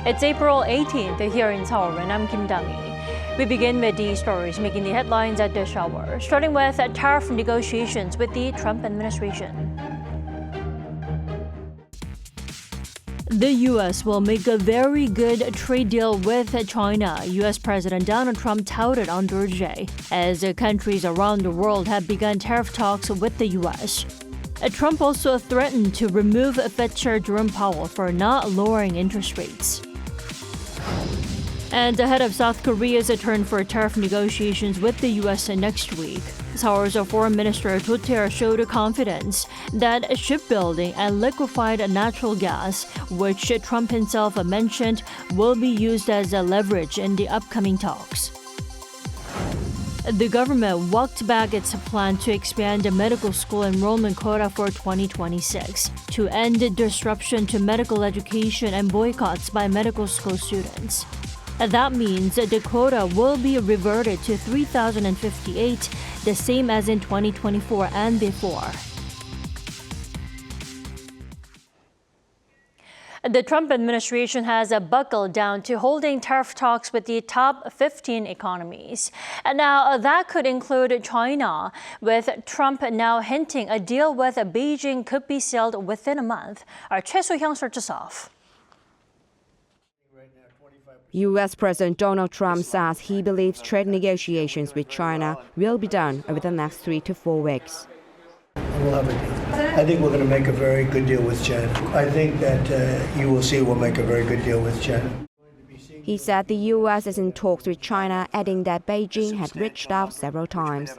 It's April 18th here in Seoul, and I'm Kim Dang-hee. We begin with the stories making the headlines at this hour, starting with tariff negotiations with the Trump administration. The U.S. will make a very good trade deal with China, U.S. President Donald Trump touted on Thursday, as countries around the world have begun tariff talks with the U.S. Trump also threatened to remove Fed Chair Jerome Powell for not lowering interest rates. And ahead of South Korea's turn for tariff negotiations with the U.S. next week, Seoul's Foreign Minister Tariff showed confidence that shipbuilding and liquefied natural gas, which Trump himself mentioned, will be used as a leverage in the upcoming talks. The government walked back its plan to expand the medical school enrollment quota for 2026 to end disruption to medical education and boycotts by medical school students. That means the quota will be reverted to 3,058, the same as in 2024 and before. The Trump administration has buckled down to holding tariff talks with the top 15 economies. And now that could include China, with Trump now hinting a deal with Beijing could be sealed within a month. Our Choi Soo-hyung starts us off. U.S. President Donald Trump says he believes trade negotiations with China will be done over the next 3 to 4 weeks. We'll have a deal. I think we're going to make a very good deal with China. I think that you will see we'll make a very good deal with China. He said the U.S. is in talks with China, adding that Beijing had reached out several times.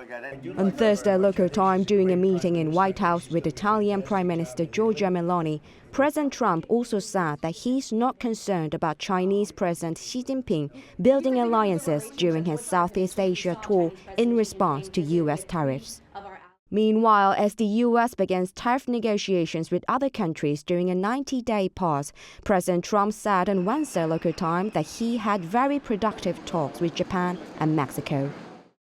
On Thursday local time, during a meeting in White House with Italian Prime Minister Giorgia Meloni, President Trump also said that he's not concerned about Chinese President Xi Jinping building alliances during his Southeast Asia tour in response to U.S. tariffs. Meanwhile, as the U.S. begins tariff negotiations with other countries during a 90-day pause, President Trump said on Wednesday local time that he had very productive talks with Japan and Mexico.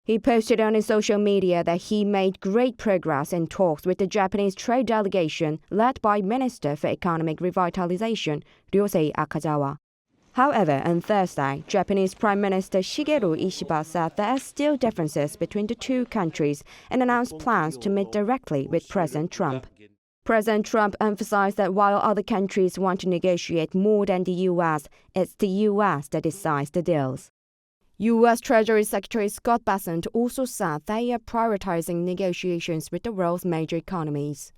He posted on his social media that he made great progress in talks with the Japanese trade delegation led by Minister for Economic Revitalization, Ryosei Akazawa. However, on Thursday, Japanese Prime Minister Shigeru Ishiba said there are still differences between the two countries and announced plans to meet directly with President Trump. President Trump emphasized that while other countries want to negotiate more than the U.S., it's the U.S. that decides the deals. U.S. Treasury Secretary Scott Bessent also said they are prioritizing negotiations with the world's major economies.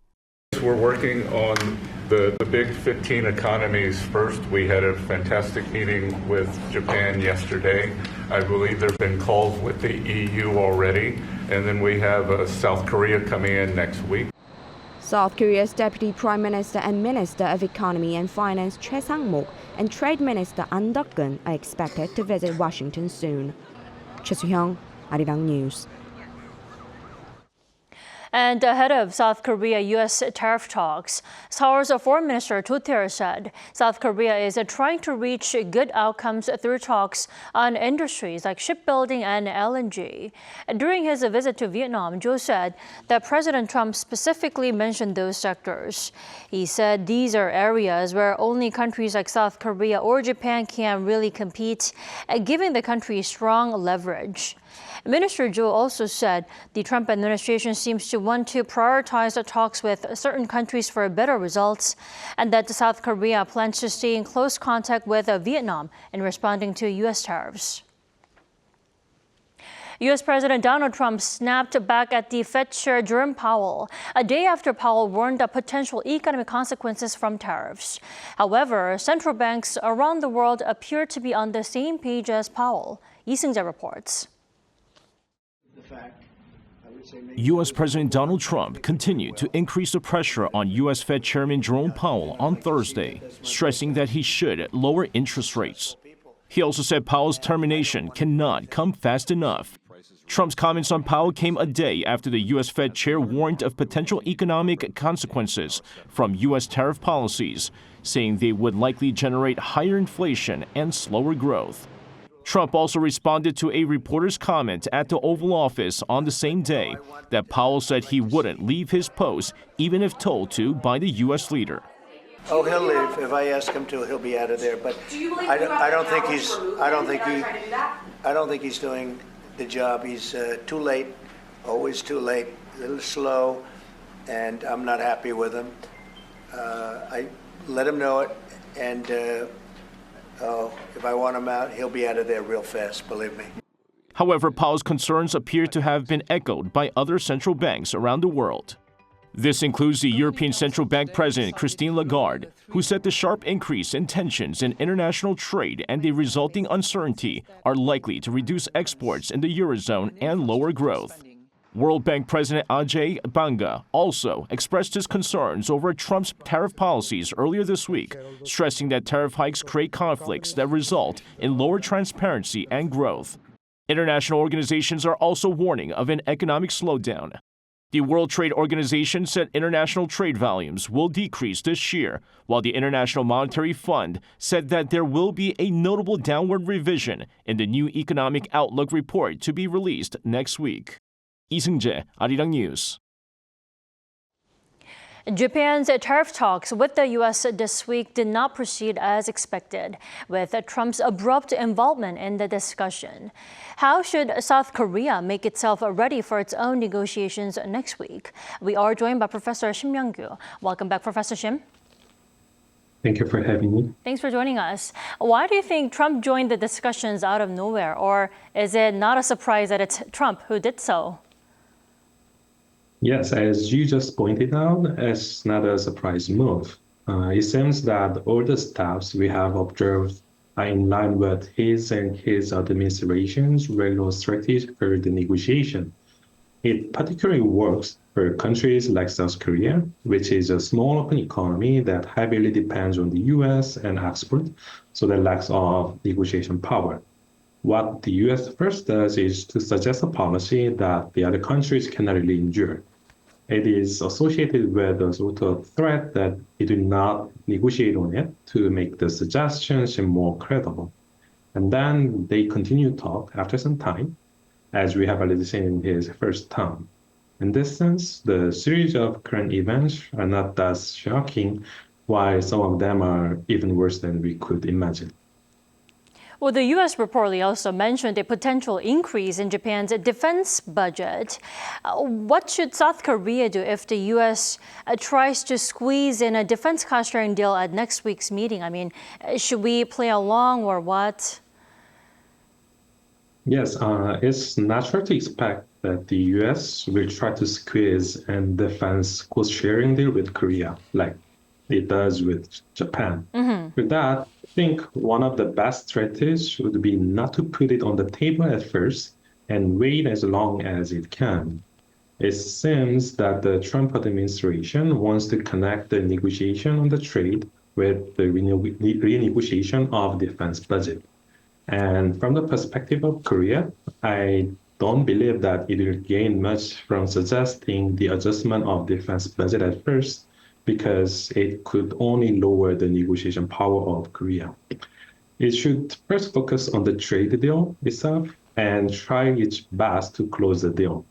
We're working on the big 15 economies first. We had a fantastic meeting with Japan yesterday. I believe there have been calls with the EU already. And then we have South Korea coming in next week. South Korea's Deputy Prime Minister and Minister of Economy and Finance Choi Sang-mok and Trade Minister An Duk-gun are expected to visit Washington soon. Choi Soo-hyung, Arirang News. And ahead of South Korea-U.S. tariff talks, Seoul's Foreign Minister Tariff said South Korea is trying to reach good outcomes through talks on industries like shipbuilding and LNG. During his visit to Vietnam, Cho said that President Trump specifically mentioned those sectors. He said these are areas where only countries like South Korea or Japan can really compete, giving the country strong leverage. Minister Jo also said the Trump administration seems to want to prioritize the talks with certain countries for better results, and that South Korea plans to stay in close contact with Vietnam in responding to U.S. tariffs. U.S. President Donald Trump snapped back at the Fed Chair Jerome Powell a day after Powell warned of potential economic consequences from tariffs. However, central banks around the world appear to be on the same page as Powell. Lee Seung-jae reports. U.S. President Donald Trump continued to increase the pressure on U.S. Fed Chairman Jerome Powell on Thursday, stressing that he should lower interest rates. He also said Powell's termination cannot come fast enough. Trump's comments on Powell came a day after the U.S. Fed chair warned of potential economic consequences from U.S. tariff policies, saying they would likely generate higher inflation and slower growth. Trump also responded to a reporter's comment at the Oval Office on the same day that Powell said he wouldn't leave his post even if told to by the U.S. leader. Oh, he'll leave. If I ask him to, he'll be out of there. But I don't think he's doing the job. He's too late, always too late, a little slow, and I'm not happy with him. I let him know it, and if I want him out, he'll be out of there real fast, believe me. However, Powell's concerns appear to have been echoed by other central banks around the world. This includes the European Central Bank President Christine Lagarde, who said the sharp increase in tensions in international trade and the resulting uncertainty are likely to reduce exports in the Eurozone and lower growth. World Bank President Ajay Banga also expressed his concerns over Trump's tariff policies earlier this week, stressing that tariff hikes create conflicts that result in lower transparency and growth. International organizations are also warning of an economic slowdown. The World Trade Organization said international trade volumes will decrease this year, while the International Monetary Fund said that there will be a notable downward revision in the new economic outlook report to be released next week. 이승재, Arirang News. Japan's tariff talks with the U.S. this week did not proceed as expected, with Trump's abrupt involvement in the discussion. How should South Korea make itself ready for its own negotiations next week? We are joined by Professor Shim Young-gyu. Welcome back, Professor Shim. Thank you for having me. Thanks for joining us. Why do you think Trump joined the discussions out of nowhere, or is it not a surprise that it's Trump who did so? Yes, as you just pointed out, it's not a surprise move. It seems that all the steps we have observed are in line with his and his administration's regular strategy for the negotiation. It particularly works for countries like South Korea, which is a small open economy that heavily depends on the U.S. and export, so that lacks of negotiation power. What the U.S. first does is to suggest a policy that the other countries cannot really endure. It is associated with a sort of threat that it will not negotiate on it to make the suggestions seem more credible. And then they continue to talk after some time, as we have already seen in his first term. In this sense, the series of current events are not that shocking, while some of them are even worse than we could imagine. Well, the U.S. reportedly also mentioned a potential increase in Japan's defense budget. What should South Korea do if the U.S. tries to squeeze in a defense cost-sharing deal at next week's meeting? I mean, should we play along or what? Yes, it's natural to expect that the U.S. will try to squeeze a defense cost-sharing deal with Korea, like it does with Japan. With that, I think one of the best strategies would be not to put it on the table at first and wait as long as it can. It seems that the Trump administration wants to connect the negotiation on the trade with the renegotiation of defense budget. And from the perspective of Korea, I don't believe that it will gain much from suggesting the adjustment of defense budget at first, because it could only lower the negotiation power of Korea. It should first focus on the trade deal itself and try its best to close the deal.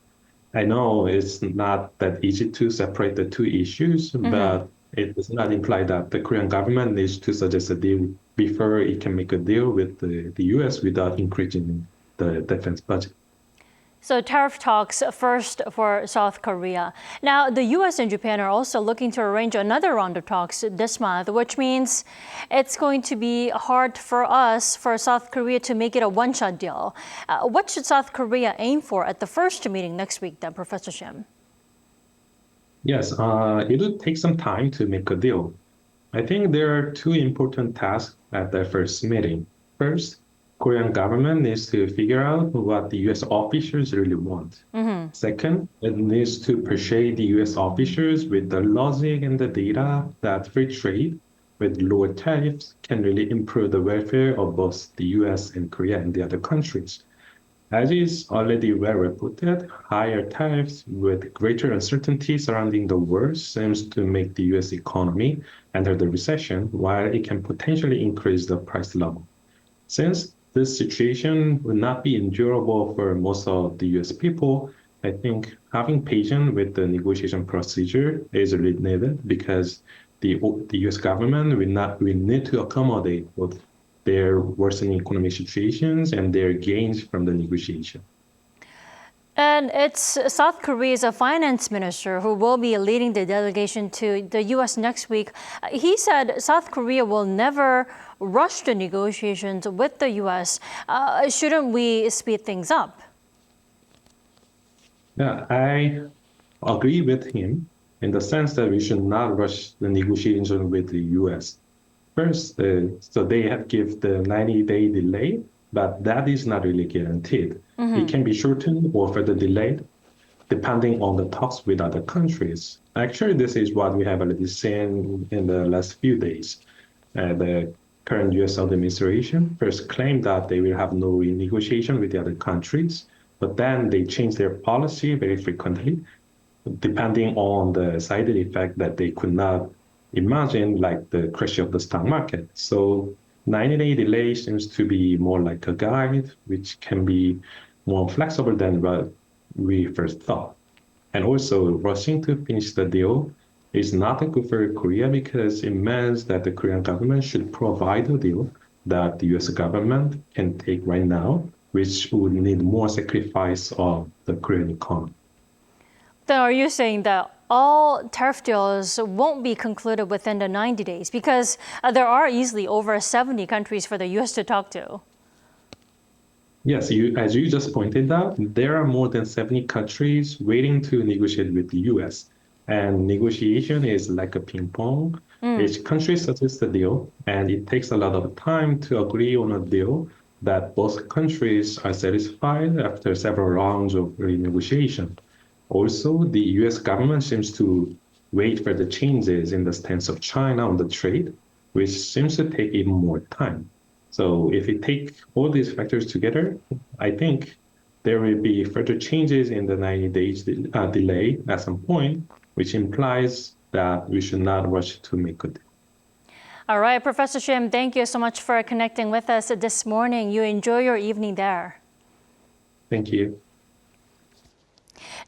I know it's not that easy to separate the two issues, but it does not imply that the Korean government needs to suggest a deal before it can make a deal with the U.S. without increasing the defense budget. So tariff talks first for South Korea. Now, the U.S. and Japan are also looking to arrange another round of talks this month, which means it's going to be hard for South Korea to make it a one-shot deal. What should South Korea aim for at the first meeting next week then, Professor Shim? Yes, it will take some time to make a deal. I think there are two important tasks at the first meeting. First, Korean government needs to figure out what the U.S. officials really want. Second, it needs to persuade the U.S. officials with the logic and the data that free trade with lower tariffs can really improve the welfare of both the U.S. and Korea and the other countries. As is already well reported, higher tariffs with greater uncertainty surrounding the world seems to make the U.S. economy enter the recession, while it can potentially increase the price level. Since this situation will not be endurable for most of the U.S. people, I think having patience with the negotiation procedure is really needed, because the U.S. government will need to accommodate both their worsening economic situations and their gains from the negotiation. And it's South Korea's finance minister who will be leading the delegation to the U.S. next week. He said South Korea will never rush the negotiations with the U.S. Shouldn't we speed things up? Yeah, I agree with him in the sense that we should not rush the negotiations with the U.S. First, so they have given the 90-day delay, but that is not really guaranteed. It can be shortened or further delayed depending on the talks with other countries. Actually, this is what we have already seen in the last few days. The current U.S. administration first claimed that they will have no renegotiation with the other countries, but then they changed their policy very frequently, depending on the side effect that they could not imagine, like the crash of the stock market. So 90-day delay seems to be more like a guide, which can be more flexible than what we first thought. And also, rushing to finish the deal is not good for Korea because it means that the Korean government should provide a deal that the U.S. government can take right now, which would need more sacrifice of the Korean economy. Then are you saying that all tariff deals won't be concluded within the 90 days because there are easily over 70 countries for the U.S. to talk to? Yes, as you just pointed out, there are more than 70 countries waiting to negotiate with the U.S. And negotiation is like a ping pong. Each country suggests a deal, and it takes a lot of time to agree on a deal that both countries are satisfied after several rounds of renegotiation. Also, the U.S. government seems to wait for the changes in the stance of China on the trade, which seems to take even more time. So if we take all these factors together, I think there will be further changes in the 90 days delay at some point, which implies that we should not rush to make a deal. All right, Professor Shim, thank you so much for connecting with us this morning. You enjoy your evening there. Thank you.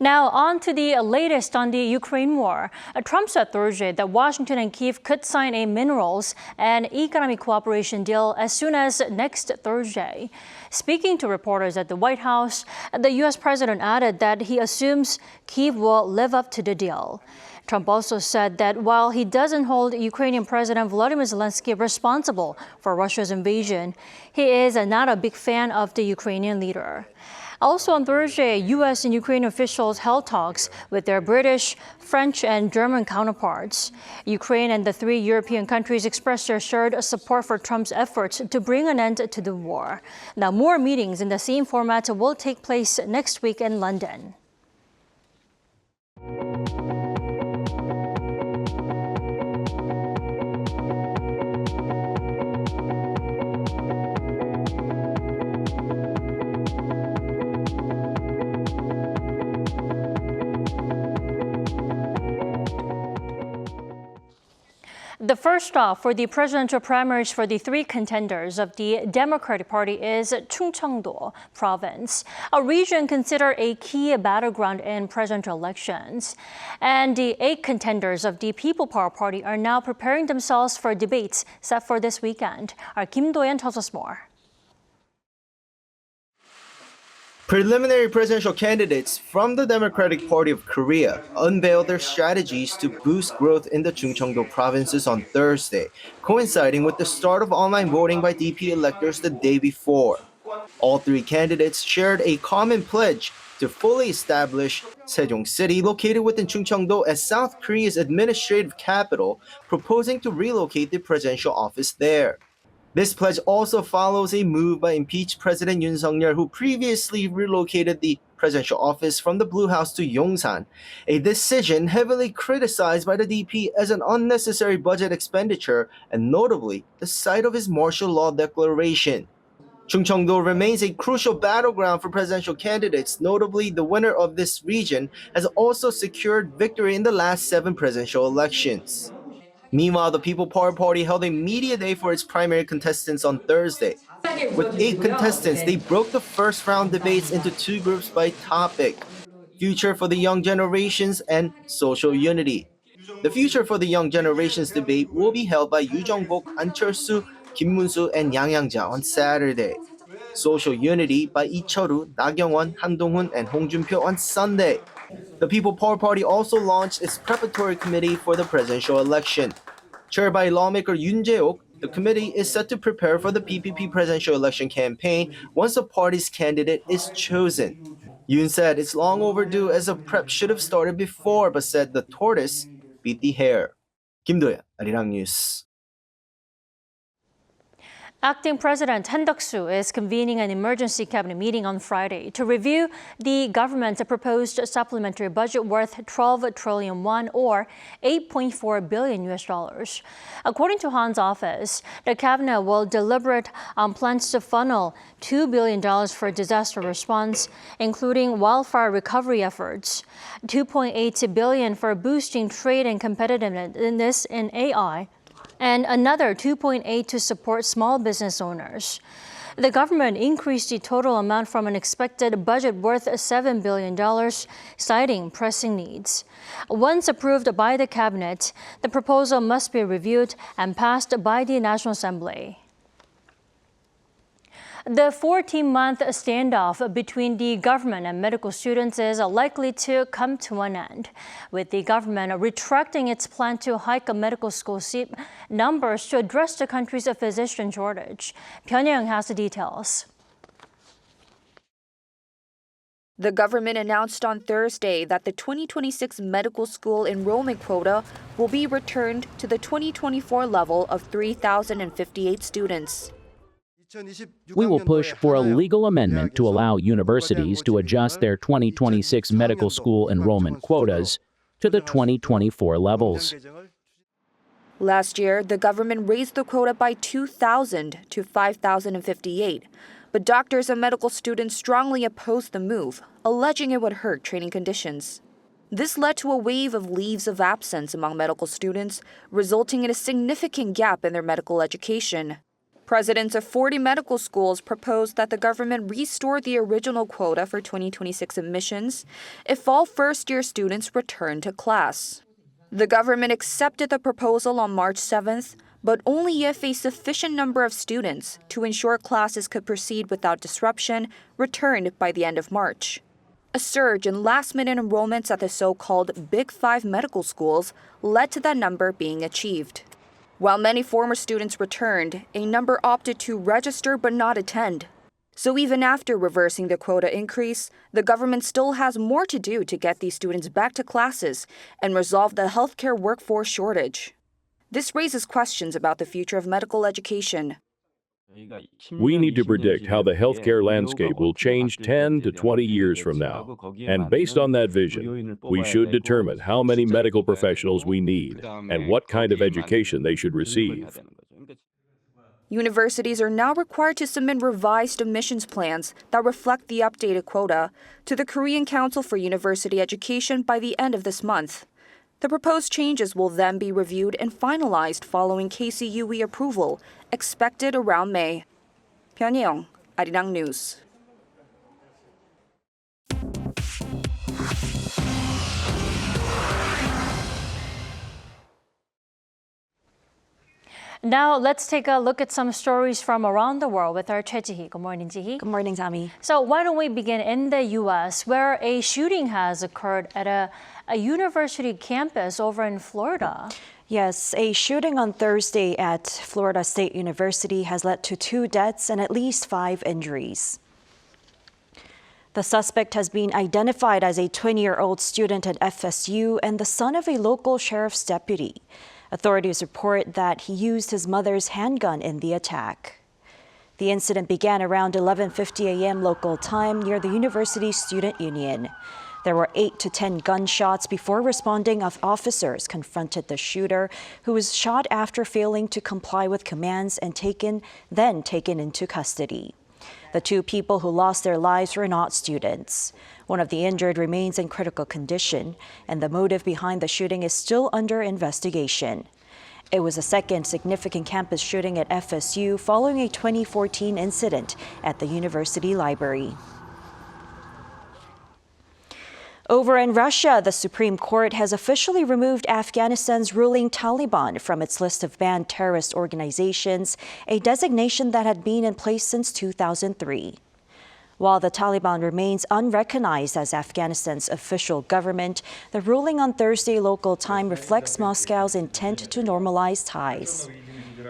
Now, on to the latest on the Ukraine war. Trump said Thursday that Washington and Kyiv could sign a minerals and economic cooperation deal as soon as next Thursday. Speaking to reporters at the White House, the U.S. president added that he assumes Kyiv will live up to the deal. Trump also said that while he doesn't hold Ukrainian President Volodymyr Zelensky responsible for Russia's invasion, he is not a big fan of the Ukrainian leader. Also on Thursday, U.S. and Ukrainian officials held talks with their British, French, and German counterparts. Ukraine and the three European countries expressed their shared support for Trump's efforts to bring an end to the war. Now, more meetings in the same format will take place next week in London. The first stop for the presidential primaries for the three contenders of the Democratic Party is Chungcheong-do province, a region considered a key battleground in presidential elections. And the 8 contenders of the People Power Party are now preparing themselves for debates set for this weekend. Our Kim Do-yeon tells us more. Preliminary presidential candidates from the Democratic Party of Korea unveiled their strategies to boost growth in the Chungcheong-do provinces on Thursday, coinciding with the start of online voting by DP electors the day before. All 3 candidates shared a common pledge to fully establish Sejong City, located within Chungcheong-do, as South Korea's administrative capital, proposing to relocate the presidential office there. This pledge also follows a move by impeached President Yoon Suk-yeol, who previously relocated the presidential office from the Blue House to Yongsan, a decision heavily criticized by the DP as an unnecessary budget expenditure and notably the site of his martial law declaration. Chungcheong-do remains a crucial battleground for presidential candidates. Notably, the winner of this region has also secured victory in the last 7 presidential elections. Meanwhile, the People Power Party held a media day for its primary contestants on Thursday. With 8 contestants, they broke the first round debates into 2 groups by topic: future for the young generations and social unity. The Future for the Young Generations debate will be held by Yoo Jung-bok, An Chol-soo, Kim Moon-soo, and Yang Yang-ja on Saturday. Social Unity by Lee Cheol-woo, Na Kyung-won, Han Dong-hoon, and Hong Jun-pyo on Sunday. The People Power Party also launched its preparatory committee for the presidential election. Chaired by lawmaker Yoon Jae-ok, the committee is set to prepare for the PPP presidential election campaign once the party's candidate is chosen. Yoon said it's long overdue as the prep should have started before, but said the tortoise beat the hare. Kim Do-yeon, Arirang News. Acting President Han Duck-soo is convening an emergency cabinet meeting on Friday to review the government's proposed supplementary budget worth 12 trillion won or $8.4 billion. According to Han's office, the cabinet will deliberate on plans to funnel $2 billion for disaster response, including wildfire recovery efforts, $2.8 billion for boosting trade and competitiveness in AI, and another $2.8 to support small business owners. The government increased the total amount from an expected budget worth $7 billion, citing pressing needs. Once approved by the cabinet, the proposal must be reviewed and passed by the National Assembly. The 14-month standoff between the government and medical students is likely to come to an end, with the government retracting its plan to hike medical school seat numbers to address the country's physician shortage. Pyongyang has the details. The government announced on Thursday that the 2026 medical school enrollment quota will be returned to the 2024 level of 3,058 students. We will push for a legal amendment to allow universities to adjust their 2026 medical school enrollment quotas to the 2024 levels. Last year, the government raised the quota by 2,000 to 5,058, but doctors and medical students strongly opposed the move, alleging it would hurt training conditions. This led to a wave of leaves of absence among medical students, resulting in a significant gap in their medical education. Presidents of 40 medical schools proposed that the government restore the original quota for 2026 admissions if all first-year students return to class. The government accepted the proposal on March 7th, but only if a sufficient number of students to ensure classes could proceed without disruption returned by the end of March. A surge in last-minute enrollments at the so-called Big Five medical schools led to that number being achieved. While many former students returned, a number opted to register but not attend. So even after reversing the quota increase, the government still has more to do to get these students back to classes and resolve the healthcare workforce shortage. This raises questions about the future of medical education. We need to predict how the healthcare landscape will change 10 to 20 years from now. And based on that vision, we should determine how many medical professionals we need and what kind of education they should receive. Universities are now required to submit revised admissions plans that reflect the updated quota to the Korean Council for University Education by the end of this month. The proposed changes will then be reviewed and finalized following KCUE approval, expected around May. Pyongyang, Arirang News. Now let's take a look at some stories from around the world with our Choi Ji-hee. Good morning, Ji-hee. Good morning, Tommy. So why don't we begin in the U.S., where a shooting has occurred at a university campus over in Florida. Yes, a shooting on Thursday at Florida State University has led to 2 deaths and at least 5 injuries. The suspect has been identified as a 20-year-old student at FSU and the son of a local sheriff's deputy. Authorities report that he used his mother's handgun in the attack. The incident began around 11:50 a.m. local time near the university's student union. There were 8 to 10 gunshots before responding officers confronted the shooter, who was shot after failing to comply with commands and then taken into custody. The 2 people who lost their lives were not students. One of the injured remains in critical condition, and the motive behind the shooting is still under investigation. It was the second significant campus shooting at FSU following a 2014 incident at the university library. Over in Russia, the Supreme Court has officially removed Afghanistan's ruling Taliban from its list of banned terrorist organizations, a designation that had been in place since 2003. While the Taliban remains unrecognized as Afghanistan's official government, the ruling on Thursday local time reflects Moscow's intent to normalize ties.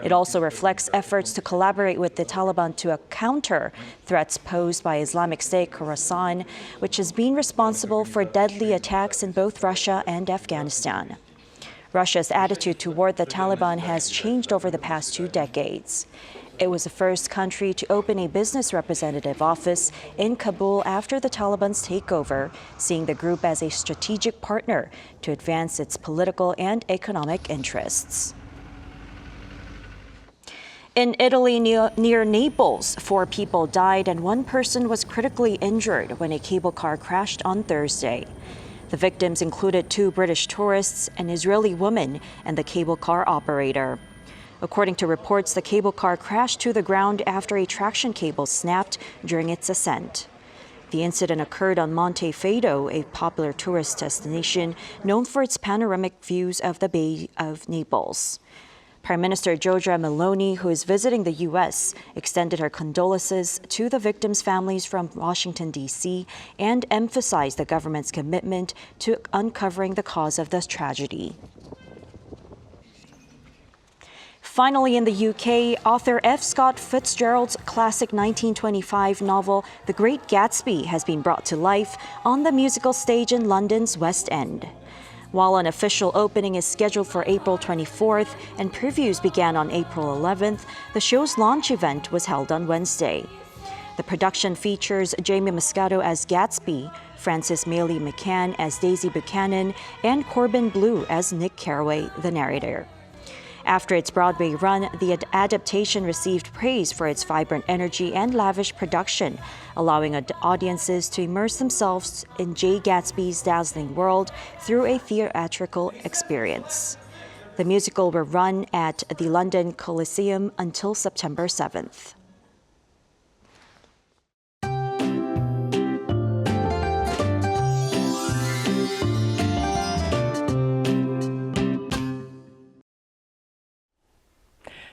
It also reflects efforts to collaborate with the Taliban to counter threats posed by Islamic State Khorasan, which has been responsible for deadly attacks in both Russia and Afghanistan. Russia's attitude toward the Taliban has changed over the past 2 decades. It was the first country to open a business representative office in Kabul after the Taliban's takeover, seeing the group as a strategic partner to advance its political and economic interests. In Italy, near Naples, 4 people died and 1 person was critically injured when a cable car crashed on Thursday. The victims included 2 British tourists, an Israeli woman, and the cable car operator. According to reports, the cable car crashed to the ground after a traction cable snapped during its ascent. The incident occurred on Monte Fado, a popular tourist destination known for its panoramic views of the Bay of Naples. Prime Minister Giorgia Meloni, who is visiting the U.S., extended her condolences to the victims' families from Washington, D.C., and emphasized the government's commitment to uncovering the cause of this tragedy. Finally, in the UK, author F. Scott Fitzgerald's classic 1925 novel, The Great Gatsby, has been brought to life on the musical stage in London's West End. While an official opening is scheduled for April 24th and previews began on April 11th, the show's launch event was held on Wednesday. The production features Jamie Moscato as Gatsby, Frances Mailey McCann as Daisy Buchanan, and Corbin Bleu as Nick Carraway, the narrator. After its Broadway run, the adaptation received praise for its vibrant energy and lavish production, allowing audiences to immerse themselves in Jay Gatsby's dazzling world through a theatrical experience. The musical will run at the London Coliseum until September 7th.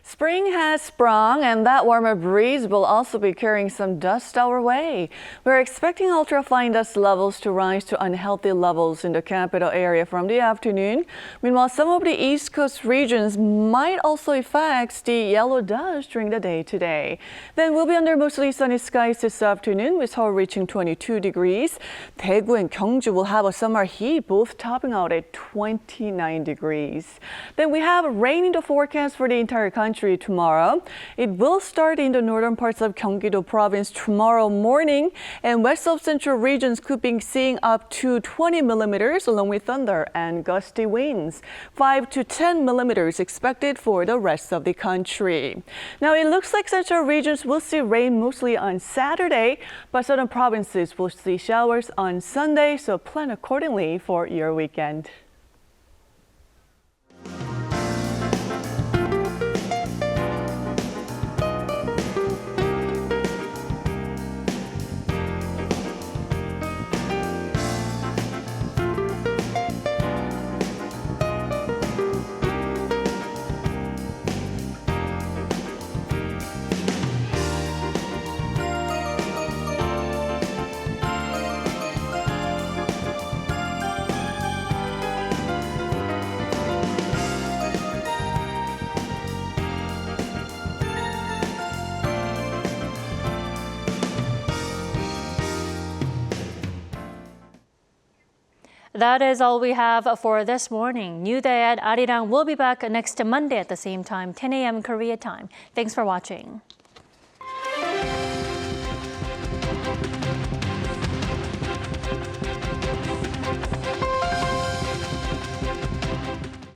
Spring has sprung, and that warmer breeze will also be carrying some dust our way. We're expecting ultrafine dust levels to rise to unhealthy levels in the capital area from the afternoon. Meanwhile, some of the East Coast regions might also affect the yellow dust during the day today. Then we'll be under mostly sunny skies this afternoon, with Seoul reaching 22 degrees. Daegu and Gyeongju will have a summer heat, both topping out at 29 degrees. Then we have rain in the forecast for the entire country tomorrow. It will start in the northern parts of Gyeonggi-do province tomorrow morning, and west of central regions could be seeing up to 20 millimeters along with thunder and gusty winds. 5 to 10 millimeters expected for the rest of the country. Now, it looks like central regions will see rain mostly on Saturday, but southern provinces will see showers on Sunday, so plan accordingly for your weekend. That is all we have for this morning. New Day at Arirang will be back next Monday at the same time, 10 a.m. Korea time. Thanks for watching.